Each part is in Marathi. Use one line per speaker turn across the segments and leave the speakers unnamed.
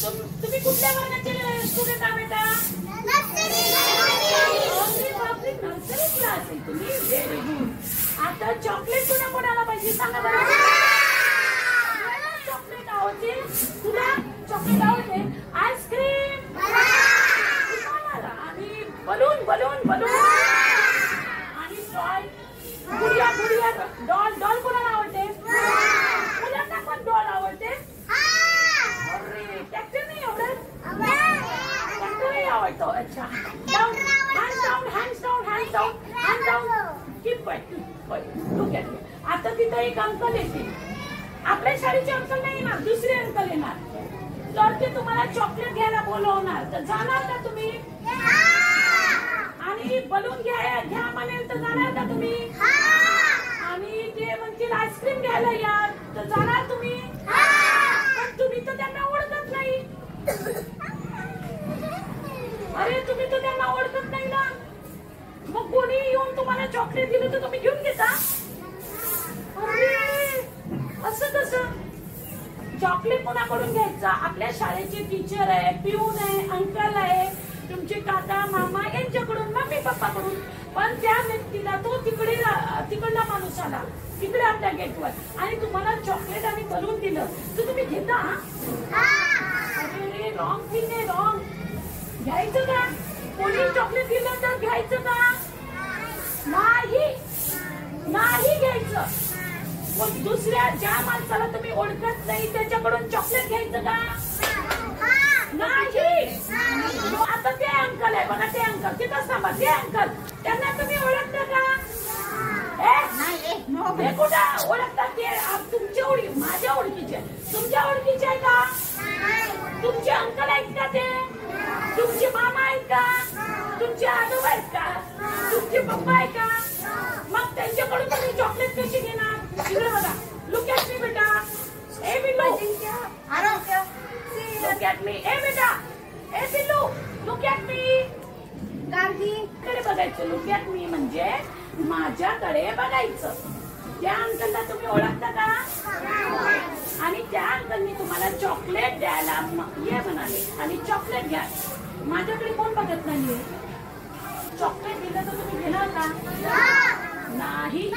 तुम्ही कुठल्या वर्गाचे स्टुडंट आहात बेटा? नर्सरी क्लास आहे तुम्ही. Very good. आता चॉकलेट कोणाला पाहिजे सांगा बरं. चॉकलेट आवडते तुला? चॉकलेट आवडते? आईस्क्रीम आणि बलून बलून बलून आणि toy Gudiya Gudiya doll doll कोणाला आवडते? मुलांना पण डॉल आवडते. अरे ट्रॅक्टर नाही आवडत? ट्रॅक्टरही आवडतो. अच्छा down hands down hands down hands down hands down. Keep look at me. आता तिथं एक अंकल येतील. आपल्या शाळेचे अंकल नाही येणार, दुसरे अंकल येणार. तर ते तुम्हाला चॉकलेट घ्यायला बोलवणार. तर जाणार का तुम्ही? आणि बलून घ्या म्हणेल तर जाणार का तुम्ही? आणि ते म्हणतील आईस्क्रीम घ्यायला या तर जाणार तुम्ही? पण तुम्ही तर त्यांना ओळखत नाही. अरे तुम्ही तर त्यांना ओळखत नाही ना. मग कोणी येऊन तुम्हाला चॉकलेट दिलं तर तुम्ही घेऊन घेता? अरे असं कसं? चॉकलेट कोणाकडून घ्यायचा? आपल्या शाळेचे टीचर आहे, पिऊन आहे, अंकल आहे, तुमचे काका मामा यांच्याकडून, मम्मी पप्पाकडून. पण त्या व्यक्तीला तो तिकडला माणूस आला तिकडे आपल्या गेटवर आणि तुम्हाला चॉकलेट आणि बलून दिलं तर तुम्ही घेता? अरे रॉंग थिंग आहे. रॉंग. घ्यायचं का? कोणी चॉकलेट दिलं तर घ्यायचं का? नाही नाही घ्यायचं. मग दुसऱ्या ज्या माणसाला तुम्ही ओळखत नाही त्याच्याकडून चॉकलेट घ्यायचं का? नाही. आता ते अंकल आहे बघा, ते अंकल तिथं थांबा. ते अंकल त्यांना तुम्ही ओळखता का? हे कुठं ओळखतात? ते तुमच्या ओळखी, माझ्या ओळखीचे, तुमच्या ओळखीचे आहे का? तुमचे अंकल आहेत का? ते तुमचे मामा आहेत का? तुमचे आजोबा आहेत का? तुमचे पप्पा आहे का? मग त्यांच्याकडून तुम्ही चॉकलेट कशी घेणार? इकडे बघा. लुक ॲट मी बेटा. ए बिल्लू लुक ॲट मी. ए बेटा, ए बिल्लू लुक ॲट मी. कडे बघायचं. लुक ॲट मी म्हणजे माझ्याकडे बघायचं. त्या अंकलला तुम्ही ओळखता का? आणि त्या अंकलनी तुम्हाला चॉकलेट द्यायला ये म्हणाले आणि चॉकलेट घ्या. माझ्याकडे कोण बघत नाहीये. चॉकलेट दिलं तर तुम्ही घेणार का? नाही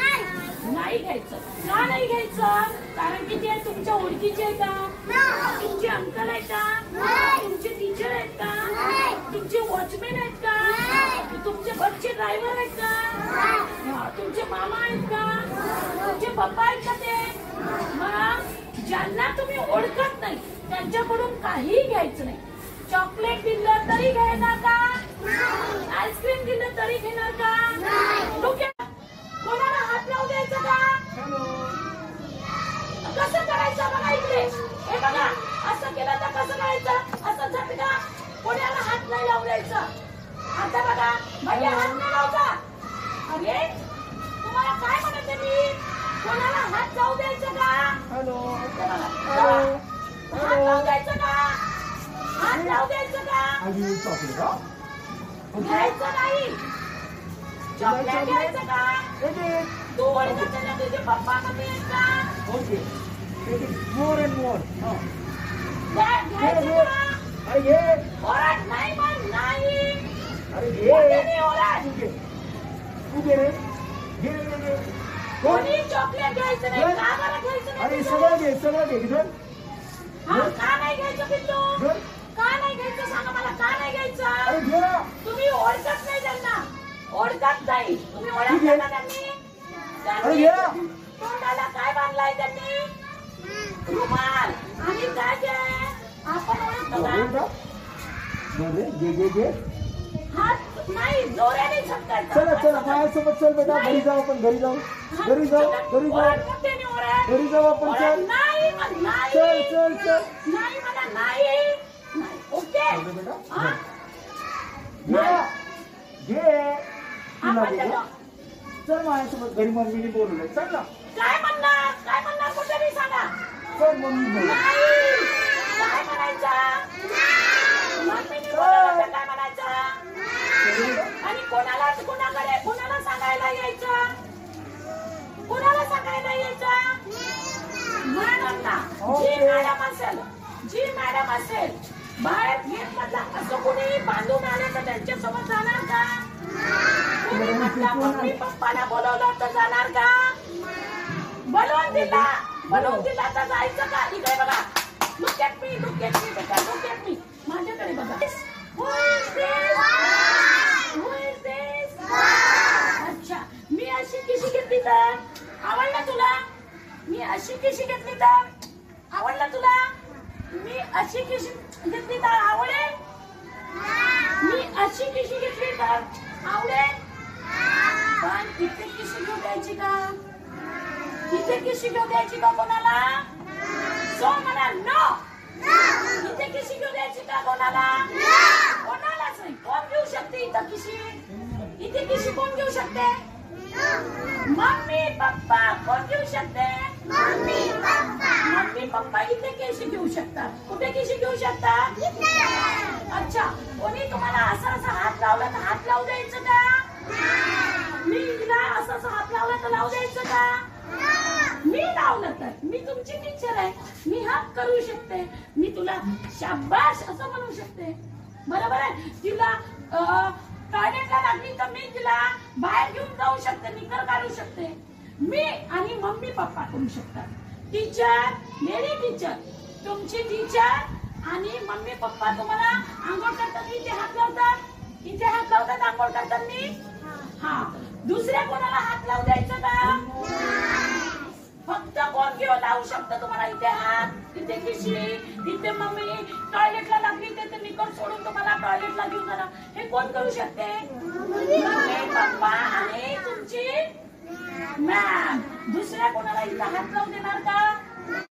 नाही घ्यायचं. का नाही घ्यायचं? कारण की ते तुमच्या ओळखीचे आहे का? तुमचे अंकल आहेत का? तुमचे टीचर आहेत का? तुमचे वॉचमॅन आहेत का? तुमचे बसचे ड्रायव्हर आहेत का? तुमचे मामा आहेत का? तुमचे पप्पा आहेत का? ते मग ज्यांना तुम्ही ओळखत नाही त्यांच्याकडून काही घ्यायचं नाही. चॉकलेट दिलं तरी घेणार का? आईस्क्रीम दिलं तरी घेणार का? कोणाला हात लावू द्यायचं का? कसं करायचं बघा इकडे. हे बघा असं केलं तर कसं करायचं? असं झटका. कोणाला हात नाही लावू द्यायचं. आता बघा भैया हात नाही लावता. अरे तुम्हाला काय म्हणते मी? कोणाला हात लावू द्यायचं का? हात लावू द्यायचं का? हात लावू द्यायचं का? घ्यायचं नाही. चॉकलेट घ्यायचं का? तू ओळखत नाही तुझे पप्पा मम्मी आहेत का?
ओके. More and more.
घ्यायचं का? ओरड नाही पण नाही. अरे ओरड.
तू घे रे. घे.
कोणी चॉकलेट घ्यायचं नाही. का बरं घ्यायचं नाही?
अरे सगळं घे सगळं घे.
का नाही घ्यायचं पिल्लू? का नाही घ्यायचं सांगा मला. का नाही घ्यायचं?
अरे घे ना.
तुम्ही ओळखत नाही त्यांना. ओळखत नाही. तुम्ही ओळखता ना त्यांनी? तोंडाला काय बांधलाय त्यांनी? रुमाल. आणि काय आपण ओळखतो का?
घे.
हात नाही जोराने झटकायचा.
चला माझ्यासोबत चल बेटा. घरी जाऊ आपण. घरी जाऊ आपण. चल
नाही
चल.
नाही मला नाही. ओके
घे. चल माझ्यासोबत घरी. मम्मीने बोलवलंय. चल ना.
काय म्हणणार कुठे मी सांगा.
चल मम्मी.
काय म्हणायचं? मम्मीने बोलवलं काय म्हणायचं? आणि कोणाला सांगायला यायचं? कोणाला सांगायला यायचं? मॅडमना. जी मॅडम असेल बाहेर गेट मधला असं कोणी बांधून आले तर त्यांच्यासोबत जाणार का? कोणी म्हटलं मम्मी पप्पाला बोलवलं तर जाणार का? बोलवून दिला तर जायचं का? इकडे बघा. Look at me, look at me, बेटा, look at me. माझ्याकडे बघा. Who is this? Who is this? अच्छा, मी अशी किशी घेतली तर आवडला तुला? मी अशी किशी घेतली तर आवडला तुला? मी अशी किशी घेतली तर आवडेल? मी अशी किशी घेतली तर आवडेल? पण इथे किशी घेऊ द्यायची का? इथे किशी घेऊ द्यायची का कोणाला? सो म्हणा नो. इथे किशी घेऊ द्यायची का कोणाला? कोणालाच नाही. कोण घेऊ शकते इथं किशी? इथे किशी कोण घेऊ शकते? Mummy papa. कोण घेऊ शकते? मम्मी पप्पा इथे किशी घेऊ शकतात. कुठे किशी घेऊ शकतात? अच्छा, कोणी तुम्हाला असा हात लावला तर हात लावू द्यायचं का? मी तिला असा हात लावला तर लावू द्यायचं का? मी लावलं तर मी तुमची टीचर आहे. मी हक करू शकते. मी तुला शाबाश असं म्हणू शकते. बरोबर आहे. तिला टॉयलेटला लागली तर मी तिला बाहेर घेऊन जाऊ शकते. निकर काढू शकते. मी आणि मम्मी पप्पा करू शकतात. टीचर, मेरी टीचर, तुमची टीचर आणि मम्मी पप्पा तुम्हाला आंघोळ करताना इथे हात लावतात. इथे हात लावतात आंघोळ करताना. हा, दुसऱ्या कोणाला हात लावू द्यायचं का? फक्त कोण घेऊन लावू शकतं तुम्हाला इथे हात, इथे किशी, इथे मम्मी टॉयलेटला लागली ते निकर सोडून तुम्हाला टॉयलेटला घेऊन जाणार. हे कोण करू शकते? मम्मी पप्पा आणि तुमची मॅम. दुसऱ्या कोणाला इथे हात लावू देणार का?